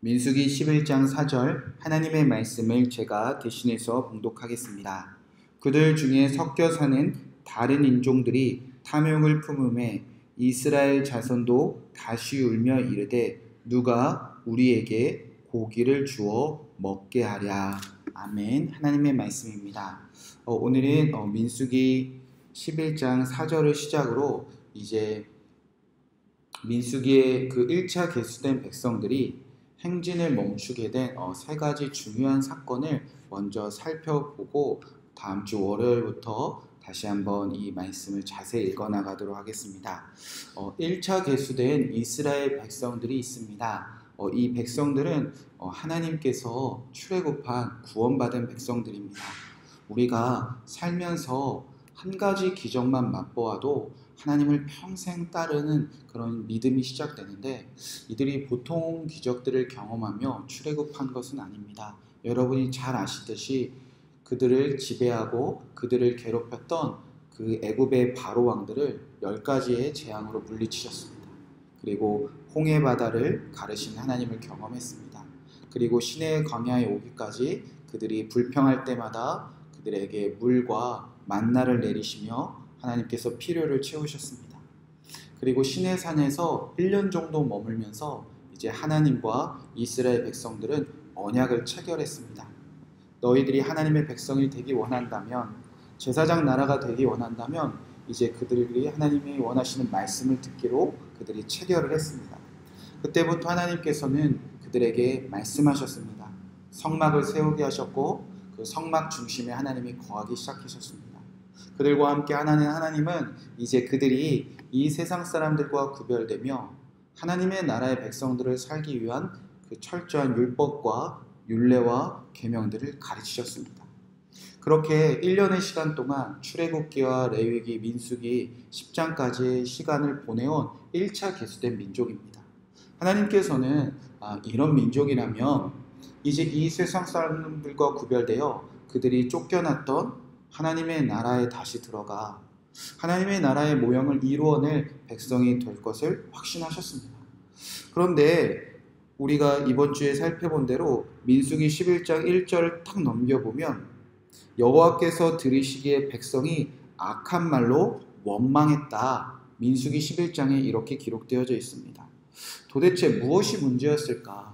민수기 11장 4절 하나님의 말씀을 제가 대신해서 봉독하겠습니다. 그들 중에 섞여 사는 다른 인종들이 탐욕을 품음에 이스라엘 자손도 다시 울며 이르되 누가 우리에게 고기를 주어 먹게 하랴. 아멘. 하나님의 말씀입니다. 오늘은 민수기 11장 4절을 시작으로 이제 민수기의 그 1차 계수된 백성들이 행진을 멈추게 된 세 가지 중요한 사건을 먼저 살펴보고 다음 주 월요일부터 다시 한번 이 말씀을 자세히 읽어나가도록 하겠습니다. 1차 계수된 이스라엘 백성들이 있습니다. 이 백성들은 하나님께서 출애굽한 구원받은 백성들입니다. 우리가 살면서 한 가지 기적만 맛보아도 하나님을 평생 따르는 그런 믿음이 시작되는데 이들이 보통 기적들을 경험하며 출애굽한 것은 아닙니다. 여러분이 잘 아시듯이 그들을 지배하고 그들을 괴롭혔던 그 애굽의 바로 왕들을 10가지의 재앙으로 물리치셨습니다. 그리고 홍해 바다를 가르신 하나님을 경험했습니다. 그리고 시내의 광야에 오기까지 그들이 불평할 때마다 그들에게 물과 만나를 내리시며 하나님께서 필요를 채우셨습니다. 그리고 시내산에서 1년 정도 머물면서 이제 하나님과 이스라엘 백성들은 언약을 체결했습니다. 너희들이 하나님의 백성이 되기 원한다면, 제사장 나라가 되기 원한다면 이제 그들이 하나님이 원하시는 말씀을 듣기로 그들이 체결을 했습니다. 그때부터 하나님께서는 그들에게 말씀하셨습니다. 성막을 세우게 하셨고 그 성막 중심에 하나님이 거하기 시작하셨습니다. 그들과 함께 하나는 하나님은 이제 그들이 이 세상 사람들과 구별되며 하나님의 나라의 백성들을 살기 위한 그 철저한 율법과 율례와 계명들을 가르치셨습니다. 그렇게 1년의 시간 동안 출애굽기와 레위기, 민수기, 10장까지의 시간을 보내온 1차 계수된 민족입니다. 하나님께서는 이런 민족이라면 이제 이 세상 사람들과 구별되어 그들이 쫓겨났던 하나님의 나라에 다시 들어가 하나님의 나라의 모형을 이루어낼 백성이 될 것을 확신하셨습니다. 그런데 우리가 이번 주에 살펴본 대로 민수기 11장 1절을 탁 넘겨보면 여호와께서 들으시기에 백성이 악한 말로 원망했다. 민수기 11장에 이렇게 기록되어져 있습니다. 도대체 무엇이 문제였을까?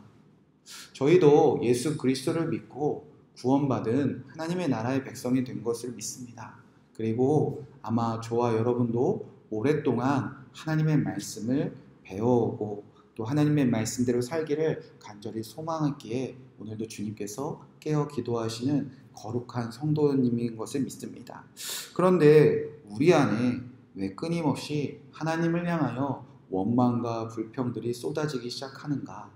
저희도 예수 그리스도를 믿고 구원받은 하나님의 나라의 백성이 된 것을 믿습니다. 그리고 아마 저와 여러분도 오랫동안 하나님의 말씀을 배워오고 또 하나님의 말씀대로 살기를 간절히 소망했기에 오늘도 주님께서 깨어 기도하시는 거룩한 성도님인 것을 믿습니다. 그런데 우리 안에 왜 끊임없이 하나님을 향하여 원망과 불평들이 쏟아지기 시작하는가?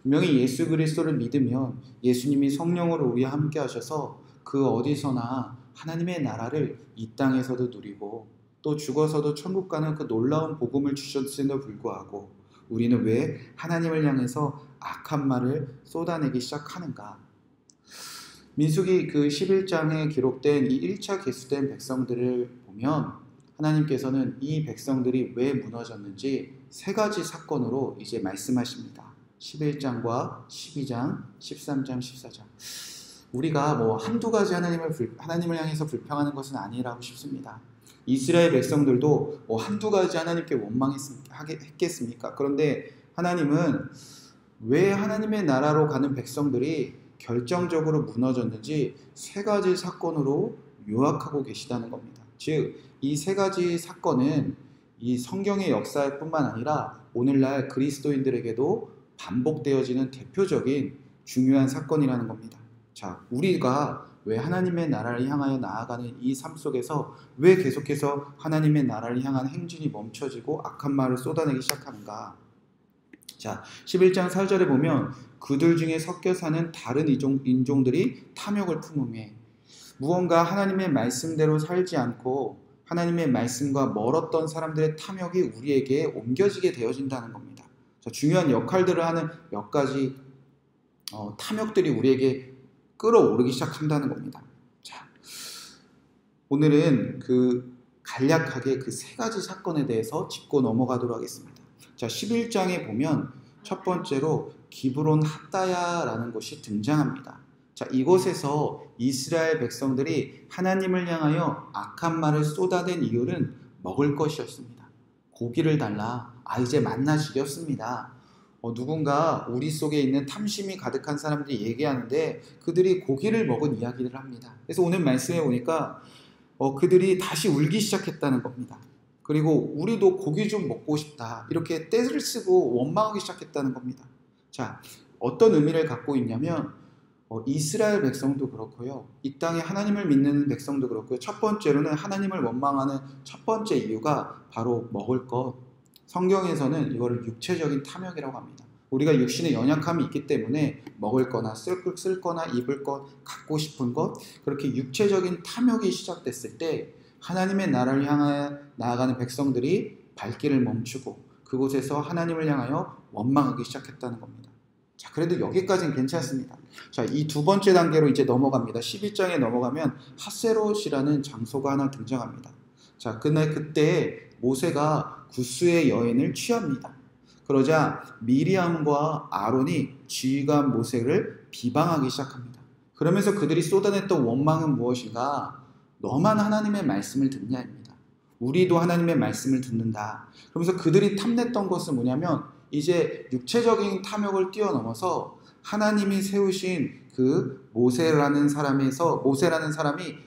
분명히 예수 그리스도를 믿으면 예수님이 성령으로 우리와 함께 하셔서 그 어디서나 하나님의 나라를 이 땅에서도 누리고 또 죽어서도 천국 가는 그 놀라운 복음을 주셨음에도 불구하고 우리는 왜 하나님을 향해서 악한 말을 쏟아내기 시작하는가? 민수기 그 11장에 기록된 이 1차 계수된 백성들을 보면 하나님께서는 이 백성들이 왜 무너졌는지 세 가지 사건으로 이제 말씀하십니다. 11장과 12장, 13장, 14장. 우리가 한두 가지 하나님을 향해서 불평하는 것은 아니라고 싶습니다. 이스라엘 백성들도 한두 가지 하나님께 원망했겠습니까? 그런데 하나님은 왜 하나님의 나라로 가는 백성들이 결정적으로 무너졌는지 세 가지 사건으로 요약하고 계시다는 겁니다. 즉, 이 세 가지 사건은 이 성경의 역사뿐만 아니라 오늘날 그리스도인들에게도 반복되어지는 대표적인 중요한 사건이라는 겁니다. 자, 우리가 왜 하나님의 나라를 향하여 나아가는 이 삶 속에서 왜 계속해서 하나님의 나라를 향한 행진이 멈춰지고 악한 말을 쏟아내기 시작하는가? 자, 11장 4절에 보면 그들 중에 섞여 사는 다른 인종들이 탐욕을 품음에 무언가 하나님의 말씀대로 살지 않고 하나님의 말씀과 멀었던 사람들의 탐욕이 우리에게 옮겨지게 되어진다는 겁니다. 자, 중요한 역할들을 하는 몇 가지 탐욕들이 우리에게 끌어오르기 시작한다는 겁니다. 자, 오늘은 간략하게 그 세 가지 사건에 대해서 짚고 넘어가도록 하겠습니다. 자, 11장에 보면 첫 번째로 기브론 핫다야라는 곳이 등장합니다. 자, 이곳에서 이스라엘 백성들이 하나님을 향하여 악한 말을 쏟아낸 이유는 먹을 것이었습니다. 고기를 달라. 이제 만나 지겹습니다. 누군가 우리 속에 있는 탐심이 가득한 사람들이 얘기하는데 그들이 고기를 먹은 이야기를 합니다. 그래서 오늘 말씀에 보니까 그들이 다시 울기 시작했다는 겁니다. 그리고 우리도 고기 좀 먹고 싶다. 이렇게 떼를 쓰고 원망하기 시작했다는 겁니다. 자, 어떤 의미를 갖고 있냐면 이스라엘 백성도 그렇고요. 이 땅에 하나님을 믿는 백성도 그렇고요. 첫 번째로는 하나님을 원망하는 첫 번째 이유가 바로 먹을 것. 성경에서는 이거를 육체적인 탐욕이라고 합니다. 우리가 육신의 연약함이 있기 때문에 먹을 거나 쓸 거나 입을 것, 갖고 싶은 것, 그렇게 육체적인 탐욕이 시작됐을 때 하나님의 나라를 향하여 나아가는 백성들이 발길을 멈추고 그곳에서 하나님을 향하여 원망하기 시작했다는 겁니다. 자, 그래도 여기까지는 괜찮습니다. 자, 이 두 번째 단계로 이제 넘어갑니다. 12장에 넘어가면 하세롯이라는 장소가 하나 등장합니다. 자, 그때 모세가 구스의 여인을 취합니다. 그러자 미리암과 아론이 지휘관 모세를 비방하기 시작합니다. 그러면서 그들이 쏟아냈던 원망은 무엇인가? 너만 하나님의 말씀을 듣냐입니다. 우리도 하나님의 말씀을 듣는다. 그러면서 그들이 탐냈던 것은 뭐냐면 이제 육체적인 탐욕을 뛰어넘어서 하나님이 세우신 그 모세라는 사람이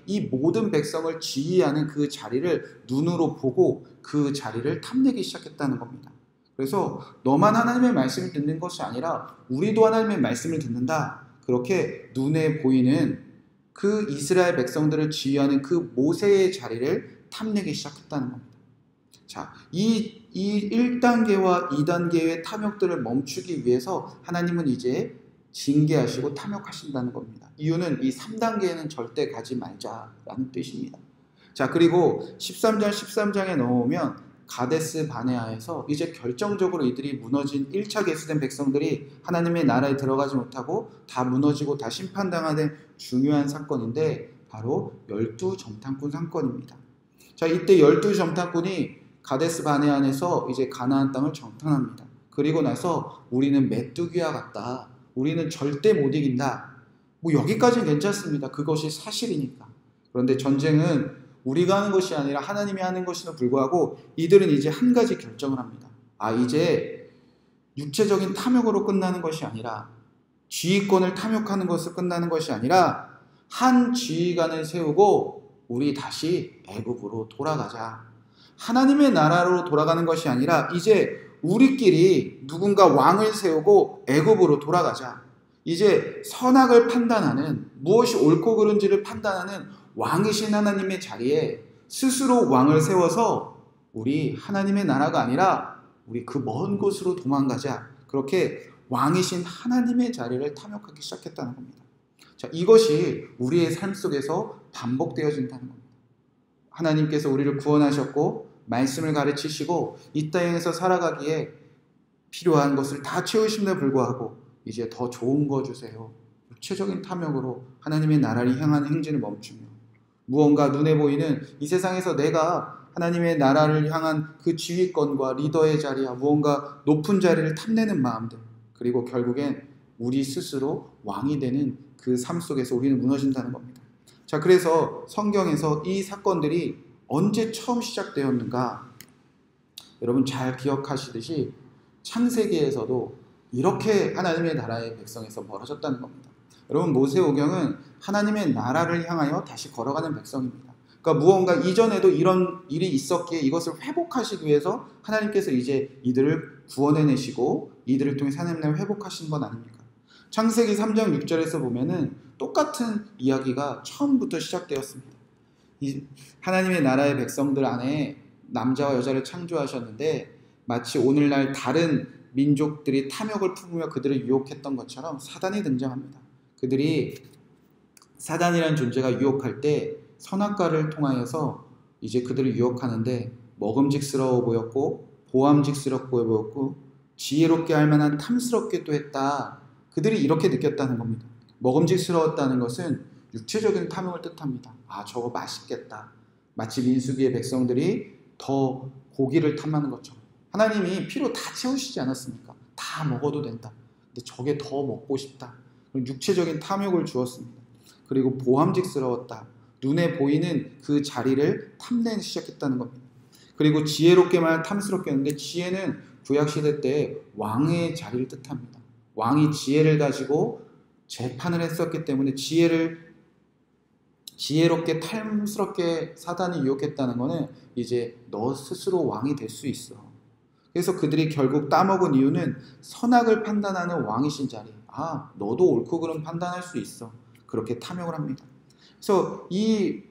이 모든 백성을 지휘하는 그 자리를 눈으로 보고 그 자리를 탐내기 시작했다는 겁니다. 그래서 너만 하나님의 말씀을 듣는 것이 아니라 우리도 하나님의 말씀을 듣는다. 그렇게 눈에 보이는 그 이스라엘 백성들을 지휘하는 그 모세의 자리를 탐내기 시작했다는 겁니다. 자, 이 1단계와 2단계의 탐욕들을 멈추기 위해서 하나님은 이제 징계하시고 탐욕하신다는 겁니다. 이유는 이 3단계에는 절대 가지 말자라는 뜻입니다. 자, 그리고 13장에 넘어오면 가데스 바네아에서 이제 결정적으로 이들이 무너진 1차 계수된 백성들이 하나님의 나라에 들어가지 못하고 다 무너지고 다 심판당하는 중요한 사건인데 바로 12정탐꾼 사건입니다. 자, 이때 12정탐꾼이 가데스 바네안에서 이제 가나안 땅을 정탐합니다. 그리고 나서 우리는 메뚜기와 같다. 우리는 절대 못 이긴다. 여기까지는 괜찮습니다. 그것이 사실이니까. 그런데 전쟁은 우리가 하는 것이 아니라 하나님이 하는 것에도 불구하고 이들은 이제 한 가지 결정을 합니다. 이제 육체적인 탐욕으로 끝나는 것이 아니라 지휘권을 탐욕하는 것으로 끝나는 것이 아니라 한 지휘관을 세우고 우리 다시 애굽으로 돌아가자. 하나님의 나라로 돌아가는 것이 아니라 이제 우리끼리 누군가 왕을 세우고 애굽으로 돌아가자. 이제 선악을 판단하는 무엇이 옳고 그른지를 판단하는 왕이신 하나님의 자리에 스스로 왕을 세워서 우리 하나님의 나라가 아니라 우리 그 먼 곳으로 도망가자. 그렇게 왕이신 하나님의 자리를 탐욕하기 시작했다는 겁니다. 자, 이것이 우리의 삶 속에서 반복되어진다는 겁니다. 하나님께서 우리를 구원하셨고 말씀을 가르치시고 이 땅에서 살아가기에 필요한 것을 다 채우심에도 불구하고 이제 더 좋은 거 주세요. 육체적인 탐욕으로 하나님의 나라를 향하는 행진을 멈추며 무언가 눈에 보이는 이 세상에서 내가 하나님의 나라를 향한 그 지휘권과 리더의 자리와 무언가 높은 자리를 탐내는 마음들, 그리고 결국엔 우리 스스로 왕이 되는 그 삶 속에서 우리는 무너진다는 겁니다. 자, 그래서 성경에서 이 사건들이 언제 처음 시작되었는가? 여러분 잘 기억하시듯이 창세기에서도 이렇게 하나님의 나라의 백성에서 멀어졌다는 겁니다. 여러분 모세오경은 하나님의 나라를 향하여 다시 걸어가는 백성입니다. 그러니까 무언가 이전에도 이런 일이 있었기에 이것을 회복하시기 위해서 하나님께서 이제 이들을 구원해내시고 이들을 통해 하나님의 나라를 회복하신 건 아닙니까? 창세기 3장 6절에서 보면은 똑같은 이야기가 처음부터 시작되었습니다. 이 하나님의 나라의 백성들 안에 남자와 여자를 창조하셨는데 마치 오늘날 다른 민족들이 탐욕을 품으며 그들을 유혹했던 것처럼 사단이 등장합니다. 그들이 사단이라는 존재가 유혹할 때 선악과를 통하여서 이제 그들을 유혹하는데 먹음직스러워 보였고 보암직스럽게 보였고 지혜롭게 할 만한 탐스럽게도 했다. 그들이 이렇게 느꼈다는 겁니다. 먹음직스러웠다는 것은 육체적인 탐욕을 뜻합니다. 저거 맛있겠다. 마치 민수기의 백성들이 더 고기를 탐하는 것처럼 하나님이 피로 다 채우시지 않았습니까? 다 먹어도 된다. 근데 저게 더 먹고 싶다. 육체적인 탐욕을 주었습니다. 그리고 보암직스러웠다. 눈에 보이는 그 자리를 탐내기 시작했다는 겁니다. 그리고 지혜롭게만 탐스럽게 했는데, 지혜는 구약시대 때 왕의 자리를 뜻합니다. 왕이 지혜를 가지고 재판을 했었기 때문에 지혜롭게 탐스럽게 사단이 유혹했다는 것은 이제 너 스스로 왕이 될 수 있어. 그래서 그들이 결국 따먹은 이유는 선악을 판단하는 왕이신 자리. 아, 너도 옳고 그름 판단할 수 있어. 그렇게 탐욕을 합니다. 그래서 이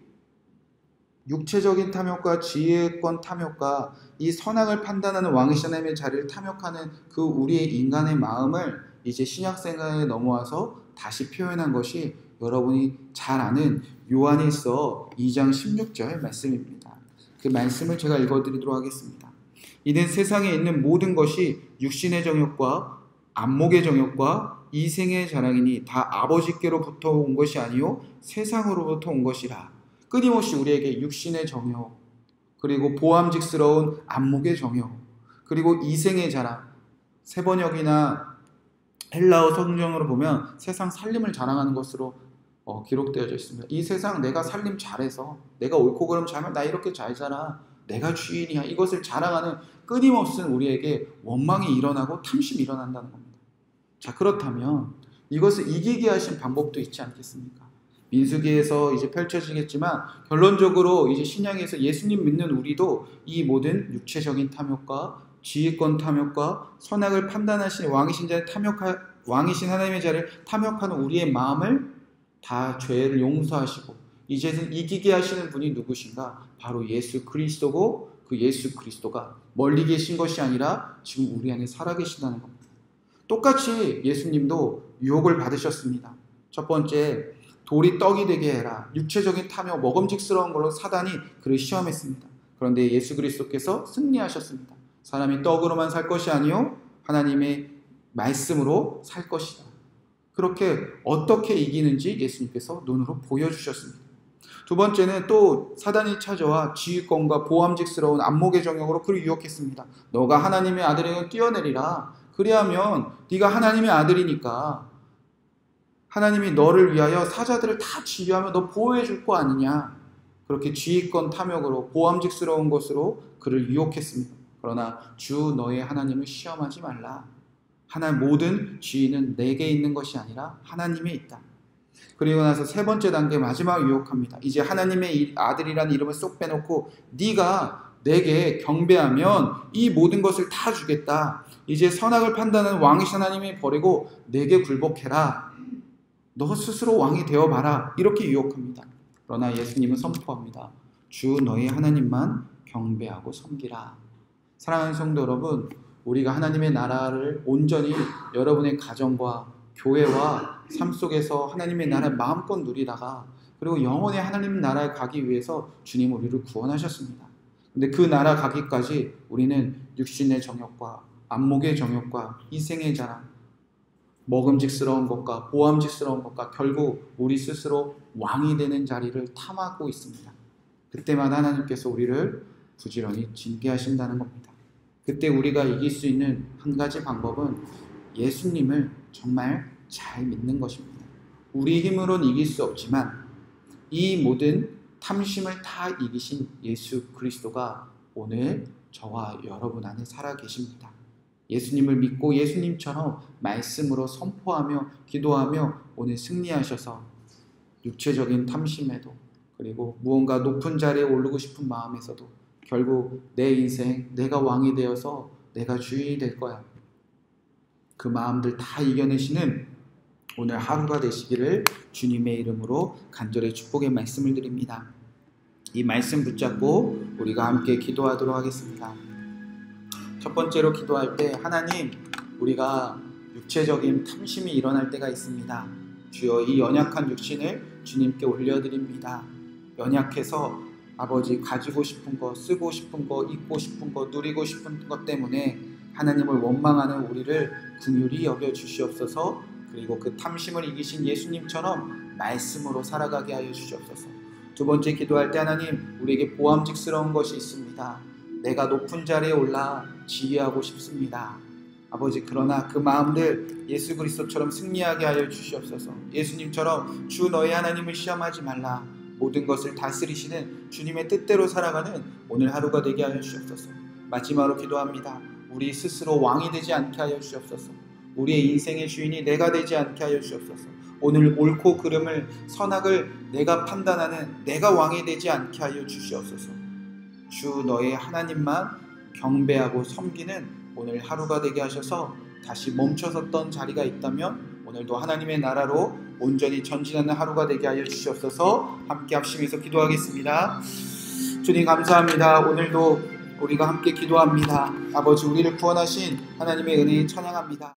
육체적인 탐욕과 지혜권 탐욕과 이 선악을 판단하는 왕이신 하나님의 자리를 탐욕하는 그 우리의 인간의 마음을 이제 신약생활에 넘어와서 다시 표현한 것이 여러분이 잘 아는 요한일서 2장 16절 말씀입니다. 그 말씀을 제가 읽어드리도록 하겠습니다. 이는 세상에 있는 모든 것이 육신의 정욕과 안목의 정욕과 이생의 자랑이니 다 아버지께로부터 온 것이 아니요 세상으로부터 온 것이라. 끊임없이 우리에게 육신의 정욕, 그리고 보암직스러운 안목의 정욕, 그리고 이생의 자랑, 세번역이나 헬라어 성경으로 보면 세상 살림을 자랑하는 것으로 기록되어져 있습니다. 이 세상 내가 살림 잘해서, 내가 옳고 그름 잘하면 나 이렇게 잘 살아, 내가 주인이야, 이것을 자랑하는 끊임없는 우리에게 원망이 일어나고 탐심이 일어난다는 겁니다. 자, 그렇다면 이것을 이기게 하신 방법도 있지 않겠습니까? 민수기에서 이제 펼쳐지겠지만 결론적으로 이제 신약에서 예수님 믿는 우리도 이 모든 육체적인 탐욕과 지혜권 탐욕과 선악을 판단하신 왕이신 하나님의 자리를 탐욕하는 우리의 마음을 다 죄를 용서하시고 이제는 이기게 하시는 분이 누구신가? 바로 예수 그리스도고, 그 예수 그리스도가 멀리 계신 것이 아니라 지금 우리 안에 살아계신다는 겁니다. 똑같이 예수님도 유혹을 받으셨습니다. 첫 번째, 돌이 떡이 되게 해라. 육체적인 탐욕, 먹음직스러운 걸로 사단이 그를 시험했습니다. 그런데 예수 그리스도께서 승리하셨습니다. 사람이 떡으로만 살 것이 아니요 하나님의 말씀으로 살 것이다. 그렇게 어떻게 이기는지 예수님께서 눈으로 보여주셨습니다. 두 번째는 또 사단이 찾아와 지휘권과 보암직스러운 안목의 정욕으로 그를 유혹했습니다. 너가 하나님의 아들이면 뛰어내리라. 그리하면 네가 하나님의 아들이니까 하나님이 너를 위하여 사자들을 다 지휘하며 너 보호해 줄 거 아니냐. 그렇게 지휘권 탐욕으로 보암직스러운 것으로 그를 유혹했습니다. 그러나 주 너의 하나님을 시험하지 말라. 모든 지위는 내게 있는 것이 아니라 하나님에 있다. 그리고 나서 세 번째 단계 마지막 유혹합니다. 이제 하나님의 아들이라는 이름을 쏙 빼놓고 네가 내게 경배하면 이 모든 것을 다 주겠다. 이제 선악을 판단하는 왕이신 하나님이 버리고 내게 굴복해라. 너 스스로 왕이 되어봐라. 이렇게 유혹합니다. 그러나 예수님은 선포합니다. 주 너희 하나님만 경배하고 섬기라. 사랑하는 성도 여러분, 우리가 하나님의 나라를 온전히 여러분의 가정과 교회와 삶 속에서 하나님의 나라를 마음껏 누리다가 그리고 영원히 하나님 나라에 가기 위해서 주님 우리를 구원하셨습니다. 근데 그 나라 가기까지 우리는 육신의 정욕과 안목의 정욕과 이생의 자랑, 먹음직스러운 것과 보암직스러운 것과 결국 우리 스스로 왕이 되는 자리를 탐하고 있습니다. 그때마다 하나님께서 우리를 부지런히 징계하신다는 겁니다. 그때 우리가 이길 수 있는 한 가지 방법은 예수님을 정말 잘 믿는 것입니다. 우리 힘으로는 이길 수 없지만 이 모든 탐심을 다 이기신 예수 그리스도가 오늘 저와 여러분 안에 살아 계십니다. 예수님을 믿고 예수님처럼 말씀으로 선포하며 기도하며 오늘 승리하셔서 육체적인 탐심에도 그리고 무언가 높은 자리에 오르고 싶은 마음에서도 결국 내 인생 내가 왕이 되어서 내가 주인이 될 거야. 그 마음들 다 이겨내시는 오늘 하루가 되시기를 주님의 이름으로 간절히 축복의 말씀을 드립니다. 이 말씀 붙잡고 우리가 함께 기도하도록 하겠습니다. 첫 번째로 기도할 때 하나님, 우리가 육체적인 탐심이 일어날 때가 있습니다. 주여 이 연약한 육신을 주님께 올려드립니다. 연약해서 아버지 가지고 싶은 거, 쓰고 싶은 거, 입고 싶은 거, 누리고 싶은 것 때문에 하나님을 원망하는 우리를 긍휼히 여겨 주시옵소서. 그리고 그 탐심을 이기신 예수님처럼 말씀으로 살아가게 하여 주시옵소서. 두 번째 기도할 때 하나님, 우리에게 보암직스러운 것이 있습니다. 내가 높은 자리에 올라 지휘하고 싶습니다. 아버지, 그러나 그 마음들 예수 그리스도처럼 승리하게 하여 주시옵소서. 예수님처럼 주 너희 하나님을 시험하지 말라, 모든 것을 다스리시는 주님의 뜻대로 살아가는 오늘 하루가 되게 하여 주시옵소서. 마지막으로 기도합니다. 우리 스스로 왕이 되지 않게 하여 주시옵소서. 우리의 인생의 주인이 내가 되지 않게 하여 주시옵소서. 오늘 옳고 그름을, 선악을 내가 판단하는 내가 왕이 되지 않게 하여 주시옵소서. 주 너의 하나님만 경배하고 섬기는 오늘 하루가 되게 하셔서 다시 멈춰섰던 자리가 있다면 오늘도 하나님의 나라로 온전히 전진하는 하루가 되게 하여 주시옵소서. 함께 합심해서 기도하겠습니다. 주님 감사합니다. 오늘도 우리가 함께 기도합니다. 아버지, 우리를 구원하신 하나님의 은혜에 찬양합니다.